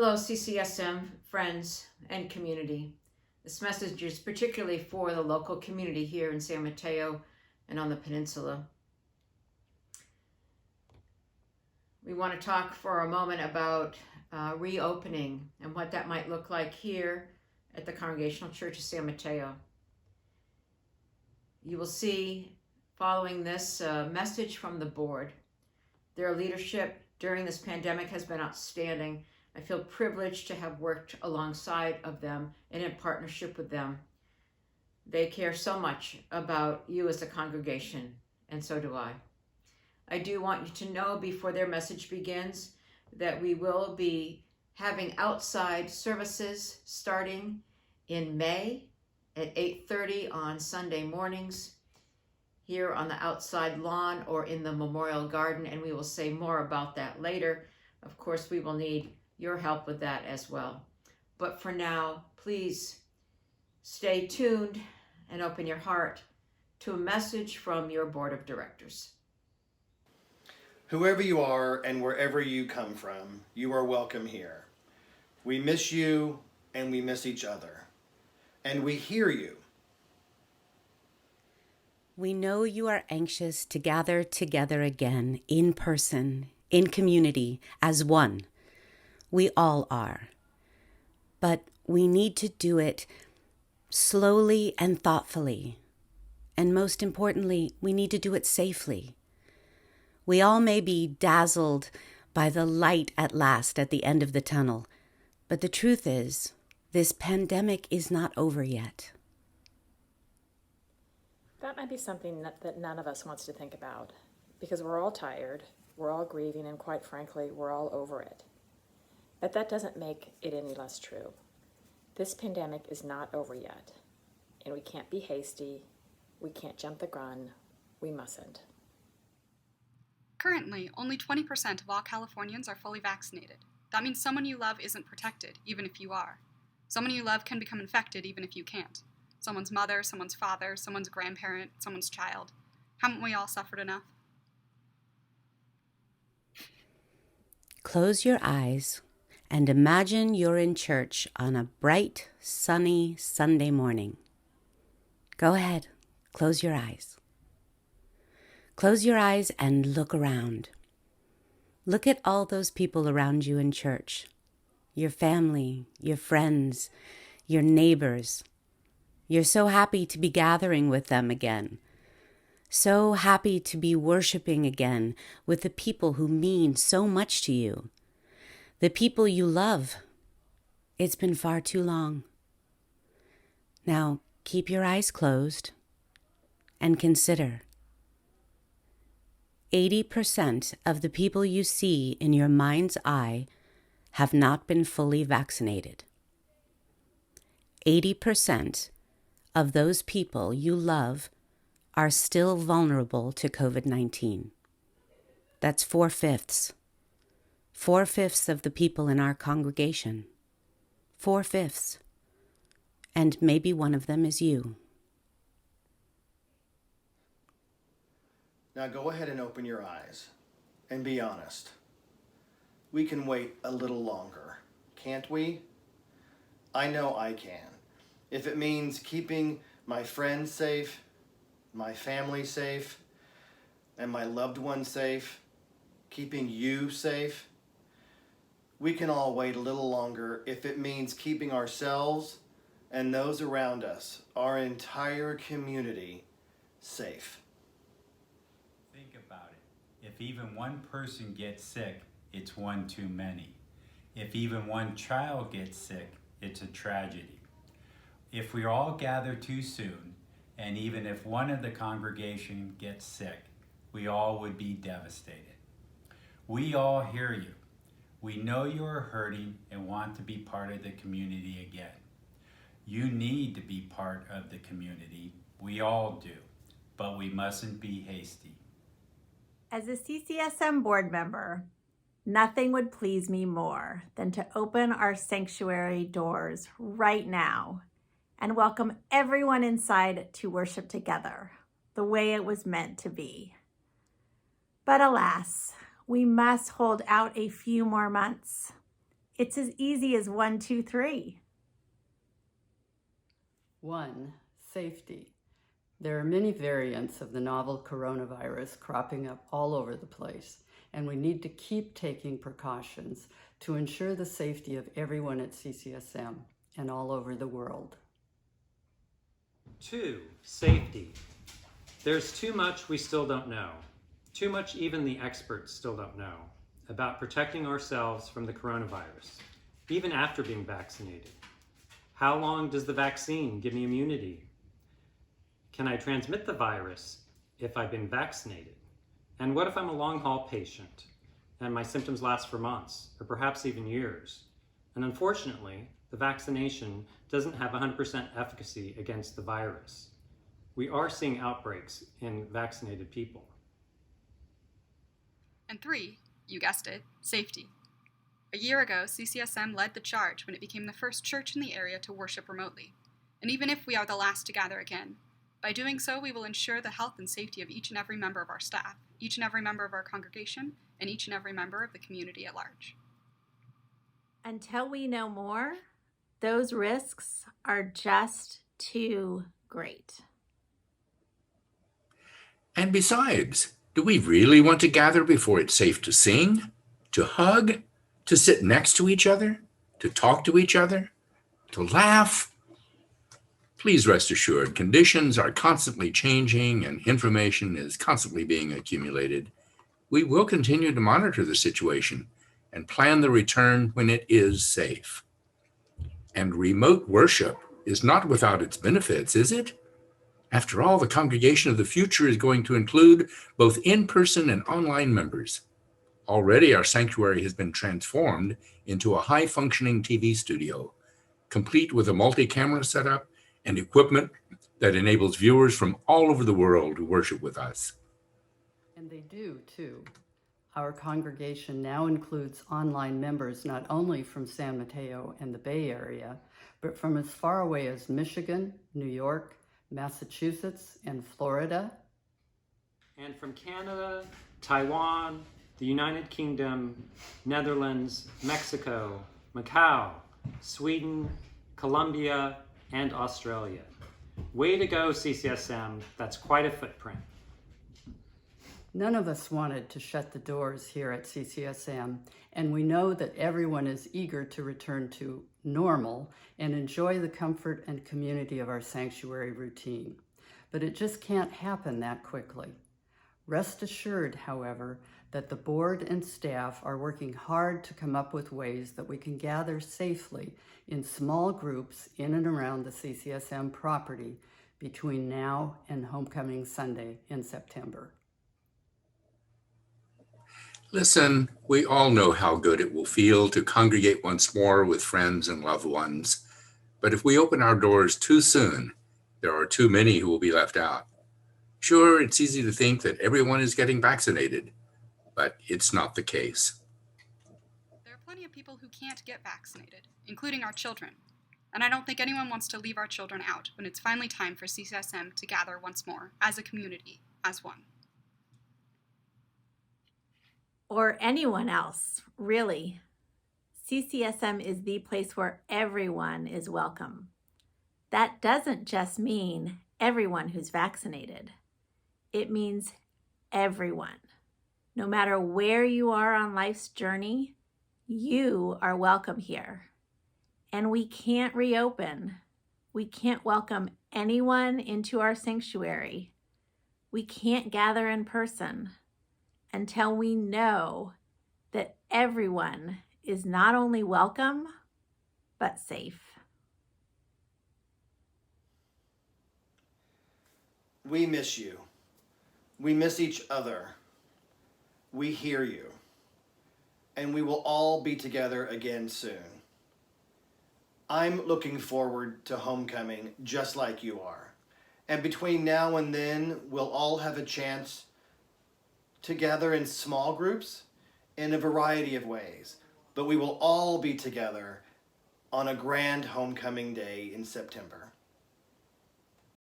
Hello, CCSM friends and community. This message is particularly for the local community here in San Mateo and on the peninsula. We want to talk for a moment about reopening and what that might look like here at the Congregational Church of San Mateo. You will see following this message from the board. Their leadership during this pandemic has been outstanding. I feel privileged to have worked alongside of them and in partnership with them. They care so much about you as a congregation, and so do I. I do want you to know before their message begins that we will be having outside services starting in May at 8:30 on Sunday mornings here on the outside lawn or in the Memorial Garden, and we will say more about that later. Of course, we will need your help with that as well. But for now, please stay tuned and open your heart to a message from your board of directors. Whoever you are and wherever you come from, you are welcome here. We miss you and we miss each other. And we hear you. We know you are anxious to gather together again in person, in community, as one. We all are. But we need to do it slowly and thoughtfully. And most importantly, we need to do it safely. We all may be dazzled by the light at last at the end of the tunnel. But the truth is, this pandemic is not over yet. That might be something that none of us wants to think about, because we're all tired, we're all grieving, and quite frankly, we're all over it. But that doesn't make it any less true. This pandemic is not over yet, and we can't be hasty, we can't jump the gun, we mustn't. Currently, only 20% of all Californians are fully vaccinated. That means someone you love isn't protected, even if you are. Someone you love can become infected even if you can't. Someone's mother, someone's father, someone's grandparent, someone's child. Haven't we all suffered enough? Close your eyes and imagine you're in church on a bright, sunny Sunday morning. Go ahead, close your eyes. Close your eyes and look around. Look at all those people around you in church. Your family, your friends, your neighbors. You're so happy to be gathering with them again. So happy to be worshiping again with the people who mean so much to you. The people you love. It's been far too long. Now, keep your eyes closed and consider. 80% of the people you see in your mind's eye have not been fully vaccinated. 80% of those people you love are still vulnerable to COVID-19. That's 4/5. 4/5 of the people in our congregation. 4/5. And maybe one of them is you. Now go ahead and open your eyes and be honest. We can wait a little longer, can't we? I know I can. If it means keeping my friends safe, my family safe, and my loved ones safe, keeping you safe, we can all wait a little longer if it means keeping ourselves and those around us, our entire community, safe. Think about it. If even one person gets sick, it's one too many. If even one child gets sick, it's a tragedy. If we all gather too soon, and even if one of the congregation gets sick, we all would be devastated. We all hear you. We know you are hurting and want to be part of the community again. You need to be part of the community. We all do, but we mustn't be hasty. As a CCSM board member, nothing would please me more than to open our sanctuary doors right now and welcome everyone inside to worship together the way it was meant to be. But alas, we must hold out a few more months. It's as easy as 1, 2, 3. 1. Safety. There are many variants of the novel coronavirus cropping up all over the place, and we need to keep taking precautions to ensure the safety of everyone at CCSM and all over the world. 2. Safety. There's too much we still don't know. Too much even the experts still don't know about protecting ourselves from the coronavirus, even after being vaccinated. How long does the vaccine give me immunity? Can I transmit the virus if I've been vaccinated? And what if I'm a long-haul patient and my symptoms last for months or perhaps even years? And unfortunately, the vaccination doesn't have 100% efficacy against the virus. We are seeing outbreaks in vaccinated people. And 3, you guessed it, safety. A year ago, CCSM led the charge when it became the first church in the area to worship remotely. And even if we are the last to gather again, by doing so, we will ensure the health and safety of each and every member of our staff, each and every member of our congregation, and each and every member of the community at large. Until we know more, those risks are just too great. And besides, do we really want to gather before it's safe to sing, to hug, to sit next to each other, to talk to each other, to laugh? Please rest assured, conditions are constantly changing and information is constantly being accumulated. We will continue to monitor the situation and plan the return when it is safe. And remote worship is not without its benefits, is it? After all, the congregation of the future is going to include both in-person and online members. Already, our sanctuary has been transformed into a high-functioning TV studio, complete with a multi-camera setup and equipment that enables viewers from all over the world to worship with us. And they do, too. Our congregation now includes online members not only from San Mateo and the Bay Area, but from as far away as Michigan, New York, Massachusetts, and Florida. And from Canada, Taiwan, the United Kingdom, Netherlands, Mexico, Macau, Sweden, Colombia, and Australia. Way to go, CCSM. That's quite a footprint. None of us wanted to shut the doors here at CCSM, and we know that everyone is eager to return to normal and enjoy the comfort and community of our sanctuary routine. But it just can't happen that quickly. Rest assured, however, that the board and staff are working hard to come up with ways that we can gather safely in small groups in and around the CCSM property between now and Homecoming Sunday in September. Listen, we all know how good it will feel to congregate once more with friends and loved ones. But if we open our doors too soon, there are too many who will be left out. Sure, it's easy to think that everyone is getting vaccinated, but it's not the case. There are plenty of people who can't get vaccinated, including our children. And I don't think anyone wants to leave our children out when it's finally time for CCSM to gather once more, as a community, as one. Or anyone else, really. CCSM is the place where everyone is welcome. That doesn't just mean everyone who's vaccinated. It means everyone. No matter where you are on life's journey, you are welcome here. And we can't reopen. We can't welcome anyone into our sanctuary. We can't gather in person until we know that everyone is not only welcome, but safe. We miss you. We miss each other. We hear you. And we will all be together again soon. I'm looking forward to homecoming just like you are. And between now and then, we'll all have a chance to gather in small groups in a variety of ways. But we will all be together on a grand homecoming day in September.